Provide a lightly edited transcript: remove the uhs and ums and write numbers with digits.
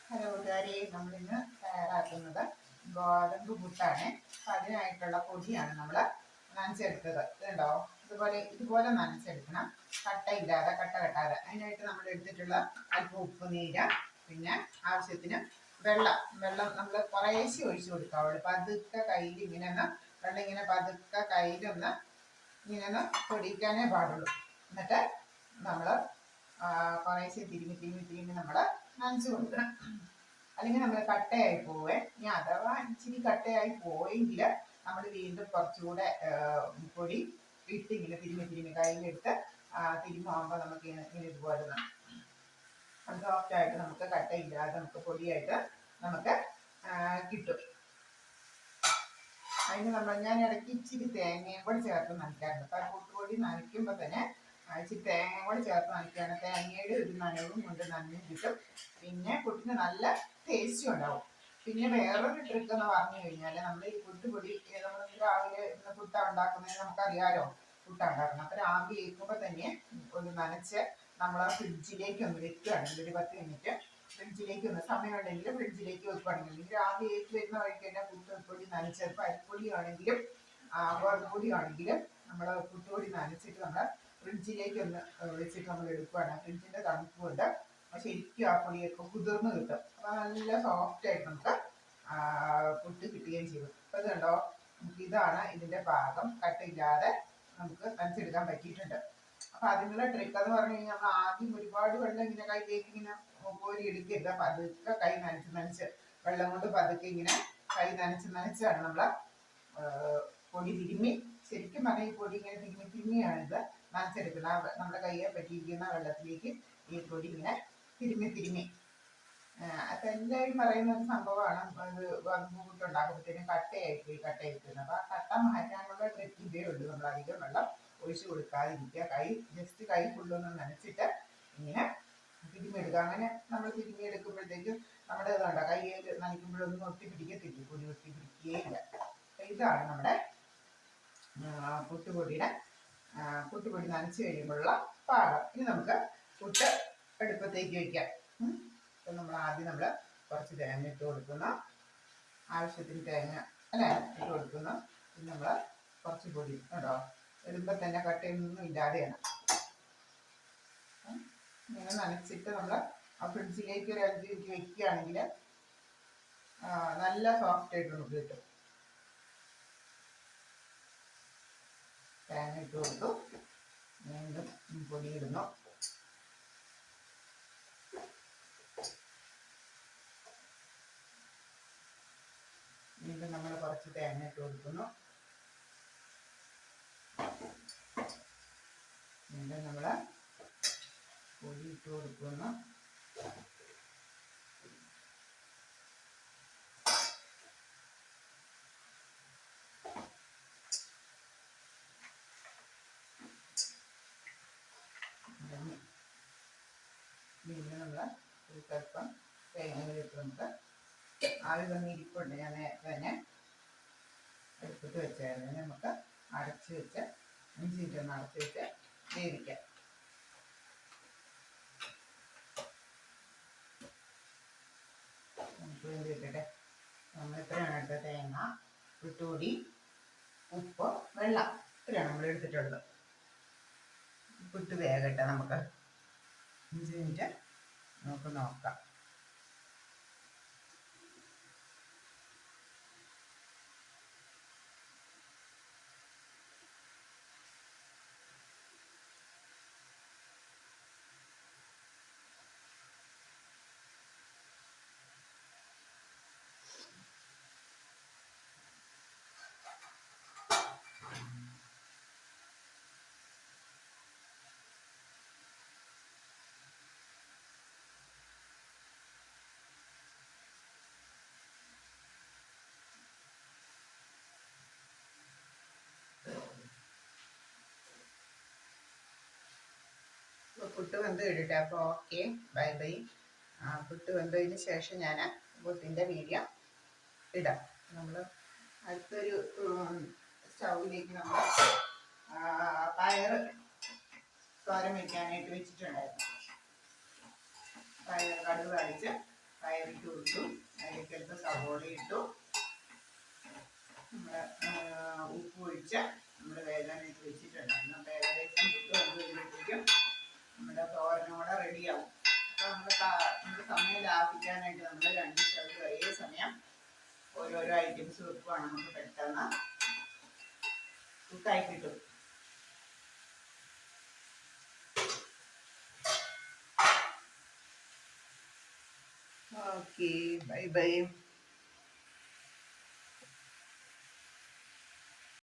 Hello കൂട്ടുകാരെ, നമ്മളിന്ന് തയ്യാറാക്കുന്നത് ഗോതമ്പ് പുട്ടാണ്. അപ്പം അതിനായിട്ടുള്ള പൊടിയാണ് നമ്മൾ നനച്ചെടുത്തത്. ഇതുണ്ടോ, ഇതുപോലെ നനച്ചെടുക്കണം, കട്ടയില്ലാതെ കട്ട കെട്ടാതെ. അതിനായിട്ട് നമ്മൾ എടുത്തിട്ടുള്ള അല്പം ഉപ്പ് നീര്, പിന്നെ ആവശ്യത്തിന് വെള്ളം നമ്മൾ കുറേശ്ശെ ഒഴിച്ചു കൊടുക്കാവുള്ളൂ. പതുക്കെ കയ്യിൽ വെള്ളം ഇങ്ങനെ പതുക്കെ കയ്യിലൊന്ന് ഇങ്ങനെ പൊടിക്കാനേ പാടുള്ളൂ. എന്നിട്ട് നമ്മൾ കുറേശ്ശെ തിരുമ്മി നമ്മൾ നനച്ച് കൊടുക്കണം. അല്ലെങ്കിൽ നമ്മൾ കട്ടയായി പോവേ. ഇനി അഥവാ ഇച്ചിരി കട്ടയായി പോയെങ്കിൽ നമ്മൾ വീണ്ടും കുറച്ചുകൂടെ പൊടി ഇട്ട് ഇങ്ങനെ തിരുമ്മി കയ്യിലെടുത്ത് തിരുമ്മുമ്പോൾ നമുക്ക് ഇങ്ങനെ ഇതുപോലെ സോഫ്റ്റായിട്ട് നമുക്ക് കട്ടയില്ലാതെ നമുക്ക് പൊടിയായിട്ട് നമുക്ക് കിട്ടും. അതിന് ഞാൻ ഇടയ്ക്ക് ഇച്ചിരി തേങ്ങയും കൂടി ചേർത്ത് നനയ്ക്കാറുണ്ട്. അപ്പം പുട്ടുപൊടി നനയ്ക്കുമ്പോൾ തന്നെ ഇച്ചിരി തേങ്ങയും കൂടി ചേർത്ത് നനയ്ക്കുകയാണ്. തേങ്ങയുടെ ഒരു നനവും കൊണ്ട് നനഞ്ഞും കിട്ടും. പിന്നെ പുട്ടിന് നല്ല ടേസ്റ്റും ഉണ്ടാവും. പിന്നെ വേറൊരു ട്രിക്ക് എന്ന് പറഞ്ഞു കഴിഞ്ഞാൽ, നമ്മൾ ഈ പുട്ടുപൊടി നമ്മൾ രാവിലെ പുട്ട ഉണ്ടാക്കുന്നതിന് നമുക്കറിയാലോ, പുട്ട ഉണ്ടാക്കണം. അപ്പം രാവിലെ കേൾക്കുമ്പോൾ തന്നെ ഒന്ന് നനച്ച് നമ്മൾ ഫ്രിഡ്ജിലേക്ക് ഒന്ന് വെക്കുകയാണെങ്കിൽ ഒരു 10 മിനിറ്റ് ഫ്രിഡ്ജിലേക്ക് ഒന്ന് സമയമുണ്ടെങ്കിൽ ഫ്രിഡ്ജിലേക്ക് വെക്കുകയാണെങ്കിൽ രാവിലെ വരുന്ന വഴിക്ക് തന്നെ പുട്ടുപൊടി നനച്ച് അരിപ്പൊടിയാണെങ്കിലും ഗോതമ്പ് പൊടിയാണെങ്കിലും നമ്മൾ പുട്ടുപൊടി നനച്ചിട്ട് നമ്മൾ ഫ്രിഡ്ജിലേക്ക് ഒന്ന് വെച്ചിട്ട് നമ്മൾ എടുക്കുകയാണ്. ഫ്രിഡ്ജിൻ്റെ തണുപ്പ് കൊണ്ട് ശരിക്കും ആ പൊടിയൊക്കെ കുതിർന്ന് കിട്ടും. അപ്പോൾ നല്ല സോഫ്റ്റായിട്ട് നമുക്ക് പുട്ട് കിട്ടുകയും ചെയ്യും. അപ്പോൾ ഇത് കണ്ടോ, ഇതാണ് ഇതിൻ്റെ പാകം. കട്ടയില്ലാതെ നമുക്ക് നനച്ചെടുക്കാൻ പറ്റിയിട്ടുണ്ട്. അപ്പോൾ അതിനുള്ള ട്രിക്ക് എന്ന് പറഞ്ഞു കഴിഞ്ഞാൽ, നമ്മൾ ആദ്യം ഒരുപാട് വെള്ളം ഇങ്ങനെ കയ്യിലേക്ക് ഇങ്ങനെ കോരി എടുക്കരുത്. പതുക്കെ കൈ നനച്ച് വെള്ളം കൊണ്ട് പതുക്കെ ഇങ്ങനെ കൈ നനച്ചാണ് നമ്മൾ പൊടി തിരുമ്മി, ശരിക്കും പറഞ്ഞാൽ ഈ പൊടി ഇങ്ങനെ തിരുമ്മിയാണിത് നനച്ചെടുക്കുന്നത്. നമ്മുടെ കയ്യെ പറ്റിയിരിക്കുന്ന വെള്ളത്തിലേക്ക് ഈ പൊടി ഇങ്ങനെ തിരുമ്മി അപ്പം എല്ലാവരും പറയുന്ന ഒരു സംഭവമാണ്, അത് ഗോതമ്പ് പുട്ടുണ്ടാക്കുമ്പോഴത്തേനും കട്ടയായിപ്പോയി. അപ്പോൾ ആ കട്ട മാറ്റാനുള്ള ട്രിക്ക് ഇതേ ഉള്ളൂ. നമ്മൾ അധികം വെള്ളം ഒഴിച്ചു കൊടുക്കാതിരിക്കുക. ജസ്റ്റ് കൈ ഫുള്ളൊന്ന് നനച്ചിട്ട് ഇങ്ങനെ തിരുമ്മിയെടുക്കുക. അങ്ങനെ നമ്മൾ തിരുമ്മിയെടുക്കുമ്പോഴത്തേക്കും നമ്മുടെ ഇതുണ്ട്, കയ്യിൽ നനയ്ക്കുമ്പോഴൊന്നും ഒട്ടി പിടിക്കത്തില്ല, പൊടി ഒട്ടി പിടിക്കുകയില്ല. അപ്പം ഇതാണ് നമ്മുടെ പുട്ടുപൊടി നനച്ച് കഴിയുമ്പോഴുള്ള പാകം. ഇനി നമുക്ക് പുട്ട് അടുപ്പത്തേക്ക് വയ്ക്കാം. അപ്പം ആദ്യം കുറച്ച് തേങ്ങ ഇട്ട് കൊടുക്കുന്നു, ആവശ്യത്തിന് തേങ്ങ അല്ലേ ഇട്ട് കൊടുക്കുന്നു. പിന്നെ നമ്മൾ കുറച്ച് പൊടി കേട്ടോ, ഇടുമ്പോൾ തന്നെ കട്ടയൊന്നും ഇല്ലാതെയാണ്. ഇങ്ങനെ നനച്ചിട്ട് നമ്മൾ ഫ്രിഡ്ജിലേക്ക് ഒരു 5 മിനിറ്റ് വയ്ക്കുകയാണെങ്കിൽ നല്ല സോഫ്റ്റായിട്ട് നമുക്ക് കിട്ടും. തേങ്ങ ഇട്ട് കൊടുത്തു, വീണ്ടും പൊടി ഇടുന്നു. വീണ്ടും നമ്മൾ കുറച്ച് തേങ്ങ ഇട്ട് കൊടുക്കുന്നു. വീണ്ടും നമ്മൾ പൊടി ഇട്ട് കൊടുക്കുന്നു. വീണ്ടും നമ്മൾ ഒരു സ്വല്പം തേങ്ങയിലിട്ട് നമുക്ക് ആവി വന്നിരിപ്പുണ്ട്. ഞാൻ നേരത്തെ തന്നെ എടുത്തിട്ട് വെച്ചായിരുന്നു. നമുക്ക് അടച്ച് വെച്ച് 5 മിനിറ്റ് ഒന്ന് അടച്ച് വെച്ച് വേവിക്കാം. നമുക്ക് വേണ്ടി വെക്കട്ടെ. നമ്മൾ ഇത്രയാണ് എടുത്ത തേങ്ങ, പുട്ടുപൊടി, ഉപ്പ്, വെള്ളം, ഇത്രയാണ് നമ്മൾ എടുത്തിട്ടുള്ളത്. പുട്ട് വേകട്ടെ. നമുക്ക് 5 മിനിറ്റ് നമുക്ക് നോക്കാം. പുട്ട് വെന്ത് കഴിഞ്ഞിട്ട് അപ്പോൾ ഓക്കെ, ബൈ. പുട്ട് വെന്തതിന് ശേഷം ഞാൻ പുട്ടിൻ്റെ വീഡിയോ ഇടാം. നമ്മൾ അടുത്തൊരു സ്റ്റൗവിലേക്ക് നമ്മൾ പയർ തോരൻ വയ്ക്കാനായിട്ട് വെച്ചിട്ടുണ്ടായിരുന്നു. കടുക് താളിച്ച് പയറിട്ട് കൊടുത്തു. അതിലേക്ക് അല്പം സവോള ഇട്ടു. നമ്മൾ ഉപ്പ് ഒഴിച്ച് നമ്മൾ വേകാനായിട്ട് വെച്ചിട്ടുണ്ടായിരുന്നു. അപ്പോൾ ഏകദേശം പുട്ട് വന്ന് കഴിയുമ്പോഴത്തേക്കും നമ്മുടെ തോരനോടെ റെഡിയാവും. അപ്പോൾ നമ്മുടെ സമയം ലാഭിക്കാനായിട്ട് നമ്മൾ 2 സ്റ്റവ് ഒരേ സമയം ഓരോരോ ഐറ്റംസ് വെക്കുവാണ്. നമുക്ക് പെട്ടെന്ന് കുക്കായി കിട്ടും. Okay, bye bye.